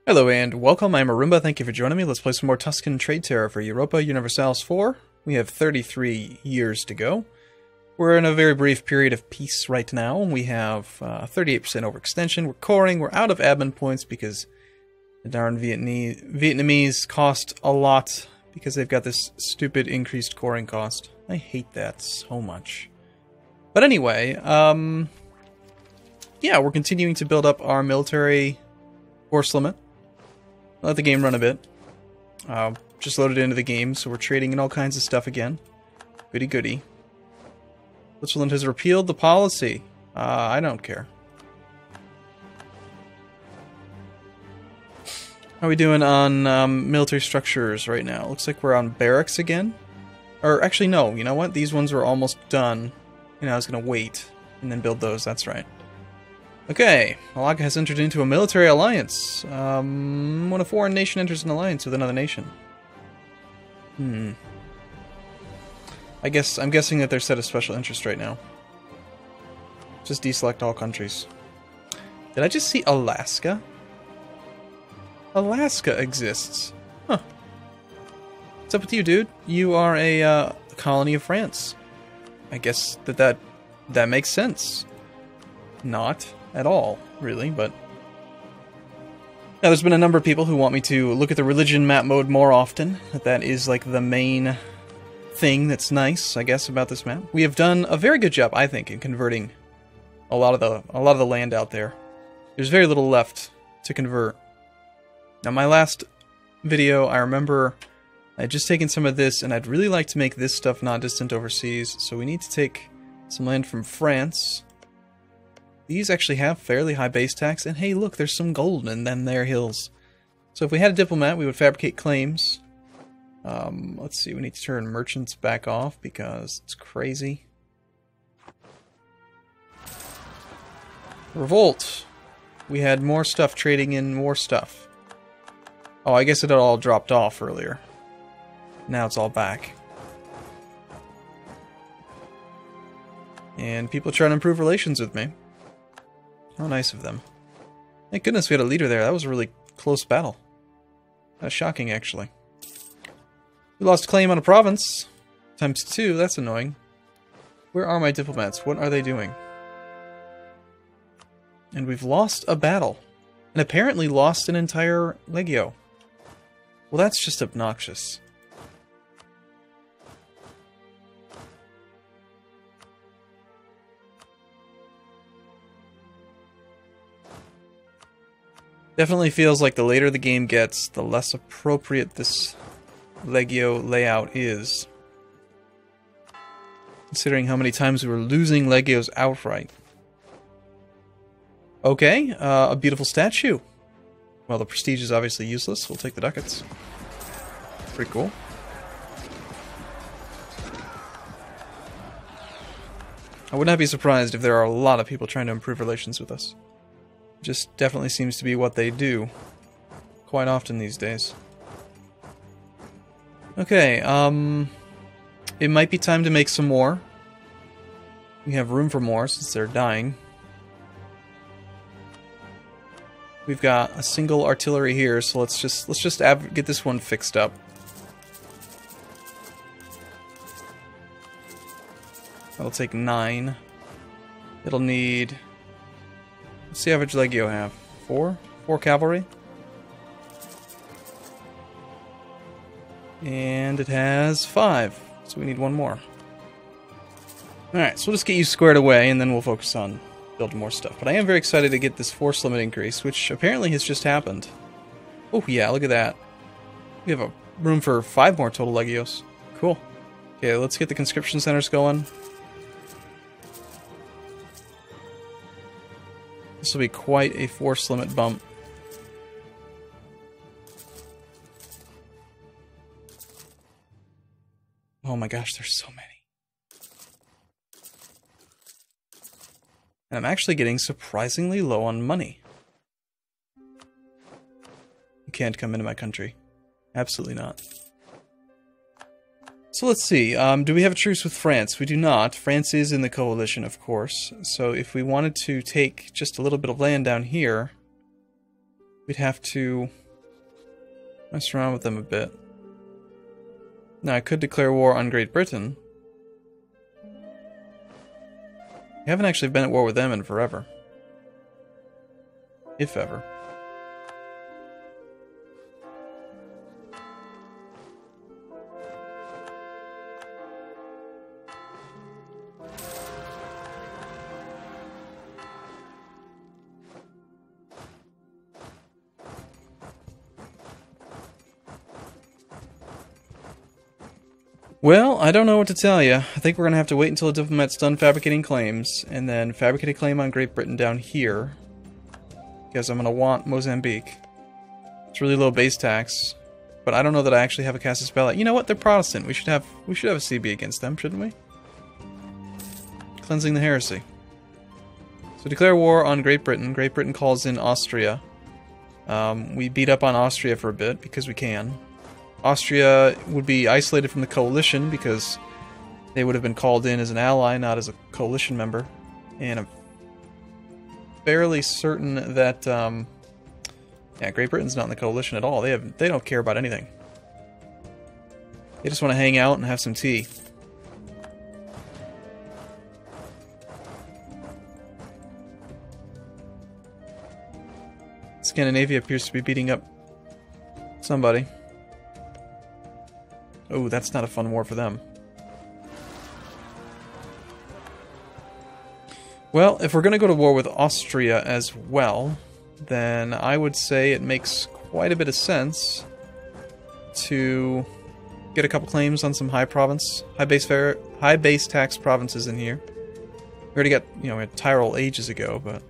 Hello and welcome, I'm Arumba, thank you for joining me. Let's play some more Tuscan Trade Terror for Europa Universalis IV. We have 33 years to go. We're in a very brief period of peace right now. We have 38% overextension, we're coring, we're out of admin points because the darn Vietnamese cost a lot because they've got this stupid increased coring cost. I hate that so much. But anyway, yeah, we're continuing to build up our military force limit. Let the game run a bit. Just loaded into the game, so we're trading in all kinds of stuff again. Goody goody. Switzerland has repealed the policy. I don't care. How are we doing on military structures right now? Looks like we're on barracks again. Or actually, no. You know what? These ones were almost done. You know, I was going to wait and then build those. That's right. Okay, Malacca has entered into a military alliance. When a foreign nation enters an alliance with another nation. I'm guessing that they're set of special interest right now. Just deselect all countries. Did I just see Alaska? Alaska exists. Huh. What's up with you, dude? You are a colony of France. I guess that makes sense. Not at all, really, but now there's been a number of people who want me to look at the religion map mode more often. That is like the main thing that's nice, I guess, about this map. We have done a very good job, I think, in converting a lot of the land out there. There's very little left to convert. Now, my last video, I remember I had just taken some of this, and I'd really like to make this stuff not distant overseas, so we need to take some land from France. These actually have fairly high base tax, and hey, look, there's some gold in them there hills. So if we had a diplomat, we would fabricate claims. Let's see, we need to turn merchants back off because it's crazy. Revolt. We had more stuff trading in more stuff. Oh, I guess it had all dropped off earlier. Now it's all back. And people are trying to improve relations with me. How nice of them. Thank goodness we had a leader there. That was a really close battle. That was shocking, actually. We lost claim on a province. Times 2, that's annoying. Where are my diplomats? What are they doing? And we've lost a battle. And apparently lost an entire legio. Well, that's just obnoxious. Definitely feels like the later the game gets, the less appropriate this Legio layout is. Considering how many times we were losing Legios outright. Okay, a beautiful statue. Well, the prestige is obviously useless. We'll take the ducats. Pretty cool. I would not be surprised if there are a lot of people trying to improve relations with us. Just definitely seems to be what they do quite often these days. Okay, it might be time to make some more. We have room for more since they're dying. We've got a single artillery here, so let's just get this one fixed up. That'll take 9. It'll need... What's the average Legio have? 4? 4 cavalry? And it has 5, so we need 1 more. Alright, so we'll just get you squared away, and then we'll focus on building more stuff. But I am very excited to get this force limit increase, which apparently has just happened. Oh yeah, look at that. We have a room for 5 more total Legios. Cool. Okay, let's get the conscription centers going. This will be quite a force limit bump. Oh my gosh, there's so many. And I'm actually getting surprisingly low on money. You can't come into my country. Absolutely not. So let's see, do we have a truce with France? We do not. France is in the coalition, of course. So if we wanted to take just a little bit of land down here, we'd have to mess around with them a bit. Now, I could declare war on Great Britain. We haven't actually been at war with them in forever. If ever. Well, I don't know what to tell you. I think we're going to have to wait until the diplomat's done fabricating claims, and then fabricate a claim on Great Britain down here. Because I'm going to want Mozambique. It's really low base tax, but I don't know that I actually have a casus belli. You know what? They're Protestant. We should have a CB against them, shouldn't we? Cleansing the heresy. So declare war on Great Britain. Great Britain calls in Austria. We beat up on Austria for a bit, because we can. Austria would be isolated from the coalition because they would have been called in as an ally, not as a coalition member. And I'm fairly certain that, yeah, Great Britain's not in the coalition at all. They don't care about anything. They just want to hang out and have some tea. Scandinavia appears to be beating up somebody. Oh, that's not a fun war for them. Well, if we're going to go to war with Austria as well, then I would say it makes quite a bit of sense to get a couple claims on some high base tax provinces in here. We already got, we had Tyrol ages ago, but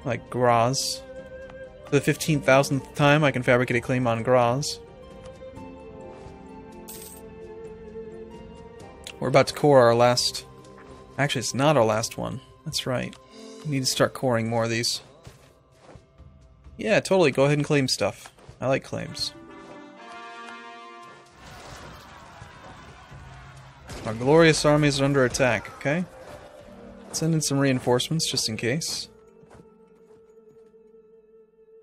like Graz. For the 15,000th time, I can fabricate a claim on Graz. We're about to core our last... Actually, it's not our last one. That's right. We need to start coring more of these. Yeah, totally. Go ahead and claim stuff. I like claims. Our glorious armies are under attack, okay? Send in some reinforcements, just in case.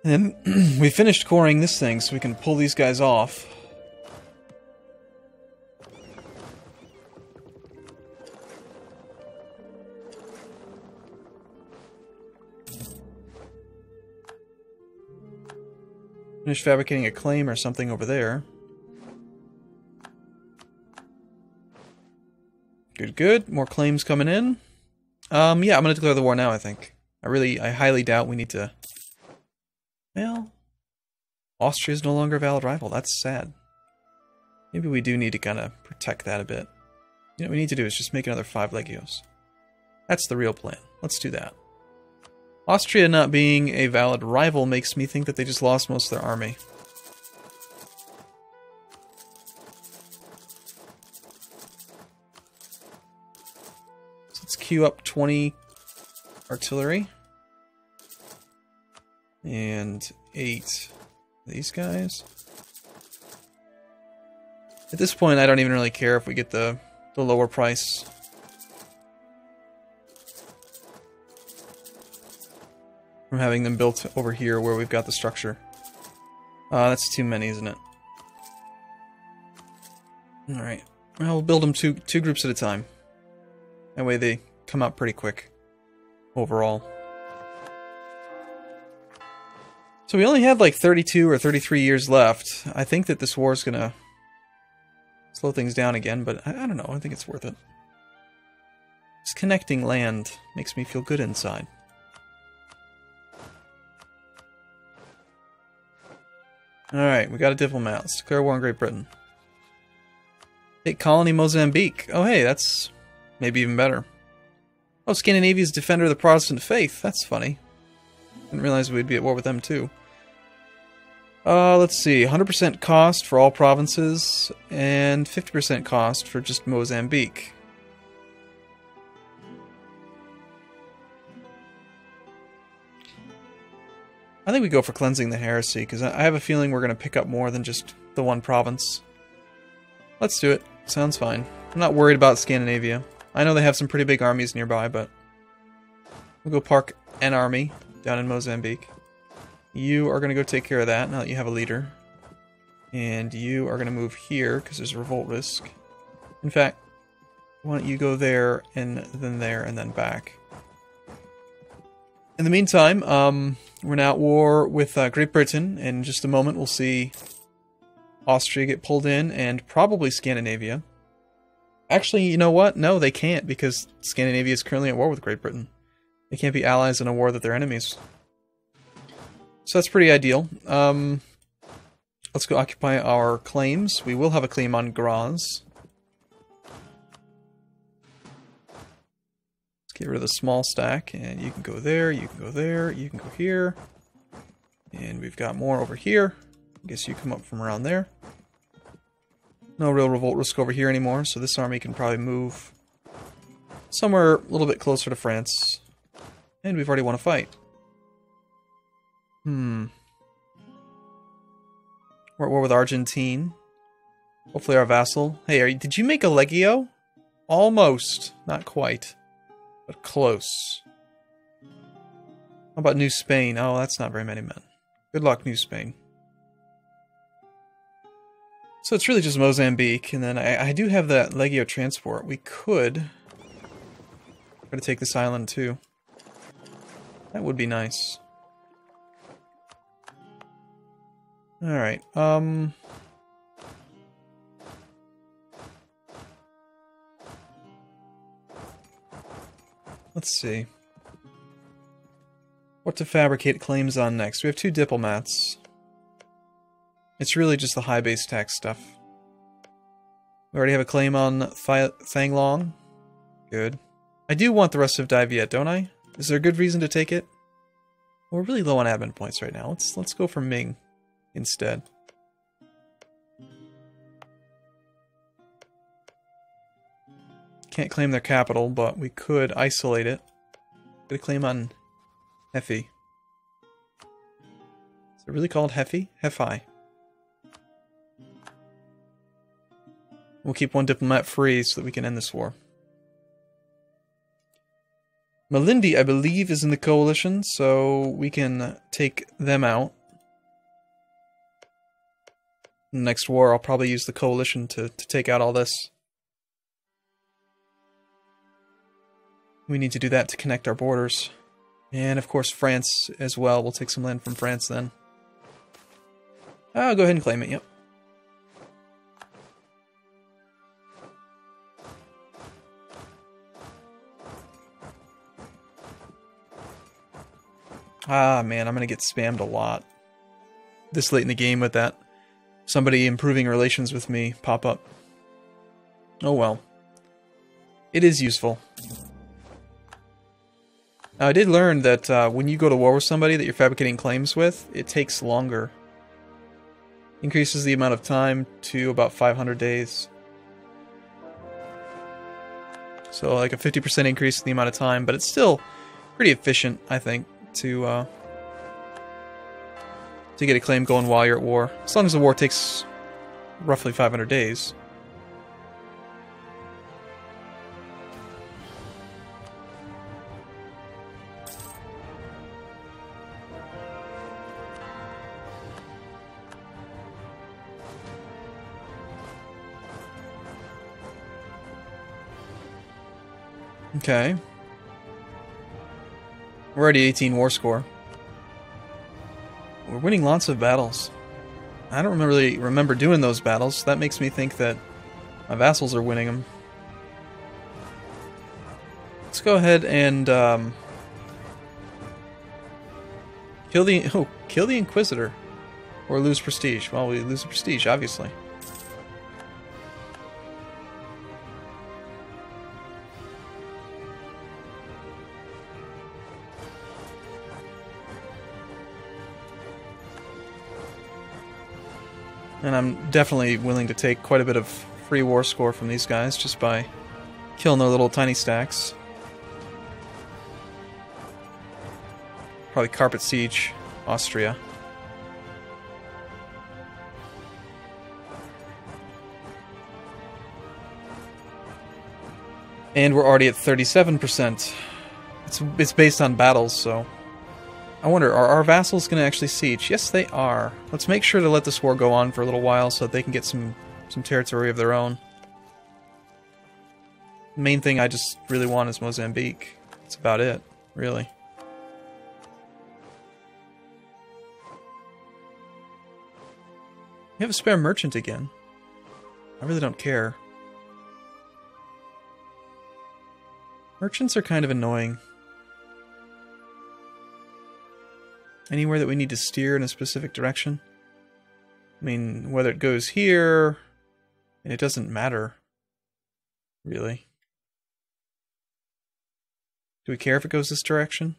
And then we finished coring this thing, so we can pull these guys off. Finish fabricating a claim or something over there. Good, good. More claims coming in. Yeah, I'm gonna declare the war now, I think. I highly doubt we need to... Well... Austria's no longer a valid rival. That's sad. Maybe we do need to kind of protect that a bit. You know what we need to do is just make another 5 legios. That's the real plan. Let's do that. Austria not being a valid rival makes me think that they just lost most of their army. So let's queue up 20 artillery. And 8 these guys. At this point, I don't even really care if we get the lower price. From having them built over here where we've got the structure. That's too many, isn't it? Alright. Well, we'll build them two groups at a time. That way they come out pretty quick. Overall. So we only have like 32 or 33 years left. I think that this war is gonna slow things down again, but I don't know. I think it's worth it. Just connecting land makes me feel good inside. Alright, we got a diplomat. Let's declare war on Great Britain. Hey, colony Mozambique. Oh, hey, that's maybe even better. Oh, Scandinavia's defender of the Protestant faith. That's funny. Didn't realize we'd be at war with them, too. Let's see. 100% cost for all provinces, and 50% cost for just Mozambique. I think we go for cleansing the heresy, because I have a feeling we're going to pick up more than just the one province. Let's do it. Sounds fine. I'm not worried about Scandinavia. I know they have some pretty big armies nearby, but... We'll go park an army down in Mozambique. You are going to go take care of that now that you have a leader. And you are going to move here because there's a revolt risk. In fact, why don't you go there and then back. In the meantime, we're now at war with Great Britain. In just a moment, we'll see Austria get pulled in and probably Scandinavia. Actually, you know what? No, they can't because Scandinavia is currently at war with Great Britain. They can't be allies in a war that they're enemies. So that's pretty ideal. Let's go occupy our claims. We will have a claim on Graz. Let's get rid of the small stack, and you can go there, you can go there, you can go here. And we've got more over here. I guess you come up from around there. No real revolt risk over here anymore, so this army can probably move somewhere a little bit closer to France. And we've already won a fight. We're at war with Argentine. Hopefully our vassal. Hey, did you make a legio? Almost. Not quite. But close. How about New Spain? Oh, that's not very many men. Good luck, New Spain. So it's really just Mozambique, and then I do have that legio transport. We could try to take this island too. That would be nice. Alright, let's see. What to fabricate claims on next? We have 2 diplomats. It's really just the high base tax stuff. We already have a claim on Thanglong. Good. I do want the rest of Dai Viet, don't I? Is there a good reason to take it? We're really low on admin points right now. Let's go for Ming instead. Can't claim their capital, but we could isolate it. Get a claim on Hefi. Is it really called Hefi? Hefi. We'll keep 1 diplomat free so that we can end this war. Malindi, I believe, is in the coalition, so we can take them out. In the next war, I'll probably use the coalition to take out all this. We need to do that to connect our borders. And, of course, France as well. We'll take some land from France then. I'll go ahead and claim it, yep. Ah, man, I'm going to get spammed a lot. This late in the game with that. Somebody improving relations with me pop up. Oh well. It is useful. Now, I did learn that when you go to war with somebody that you're fabricating claims with, it takes longer. Increases the amount of time to about 500 days. So like a 50% increase in the amount of time, but it's still pretty efficient, I think, to get a claim going while you're at war. As long as the war takes roughly 500 days. Okay. We're already 18 war score. We're winning lots of battles. I don't really remember doing those battles. That makes me think that my vassals are winning them. Let's go ahead and kill the Inquisitor, or lose prestige. Well, we lose the prestige, obviously. And I'm definitely willing to take quite a bit of free war score from these guys just by killing their little tiny stacks. Probably carpet siege Austria. And we're already at 37%. It's based on battles, so I wonder, are our vassals going to actually siege? Yes, they are. Let's make sure to let this war go on for a little while so that they can get some territory of their own. The main thing I just really want is Mozambique. That's about it, really. We have a spare merchant again. I really don't care. Merchants are kind of annoying. Anywhere that we need to steer in a specific direction? I mean, whether it goes here, and it doesn't matter, really. Do we care if it goes this direction?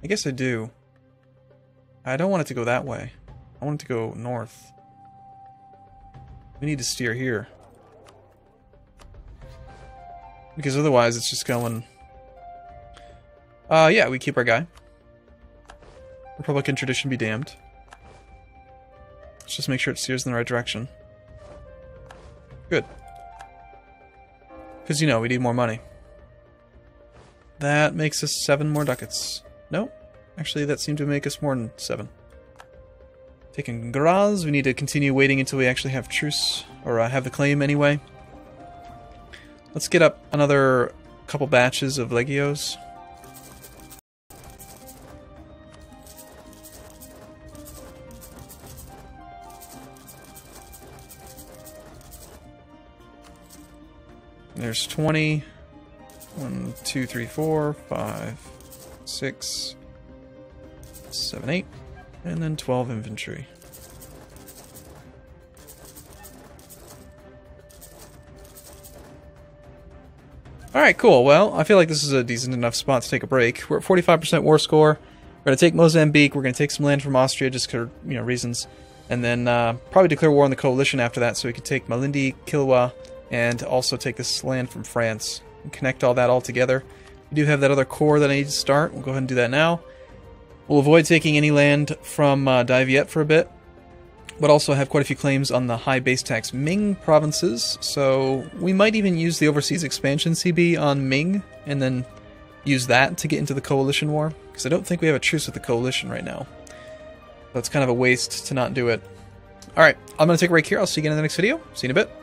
I guess I do. I don't want it to go that way. I want it to go north. We need to steer here. Because otherwise it's just going... yeah, we keep our guy. Republican tradition be damned. Let's just make sure it steers in the right direction. Good. Because, you know, we need more money. That makes us 7 more ducats. No, actually that seemed to make us more than 7. Taking Graz, we need to continue waiting until we actually have truce, or have the claim anyway. Let's get up another couple batches of legios. There's 20. 1, 2, 3, 4, 5, 6, 7, 8, and then 12 infantry. Alright, cool. Well, I feel like this is a decent enough spot to take a break. We're at 45% war score. We're going to take Mozambique. We're going to take some land from Austria just for, you know, reasons. And then probably declare war on the coalition after that so we can take Malindi, Kilwa, and also take this land from France. And connect all that all together. We do have that other core that I need to start. We'll go ahead and do that now. We'll avoid taking any land from Daiviet for a bit, but also have quite a few claims on the high base tax Ming provinces, so we might even use the overseas expansion CB on Ming, and then use that to get into the coalition war, because I don't think we have a truce with the coalition right now. So it's kind of a waste to not do it. Alright, I'm going to take a break here. I'll see you again in the next video. See you in a bit.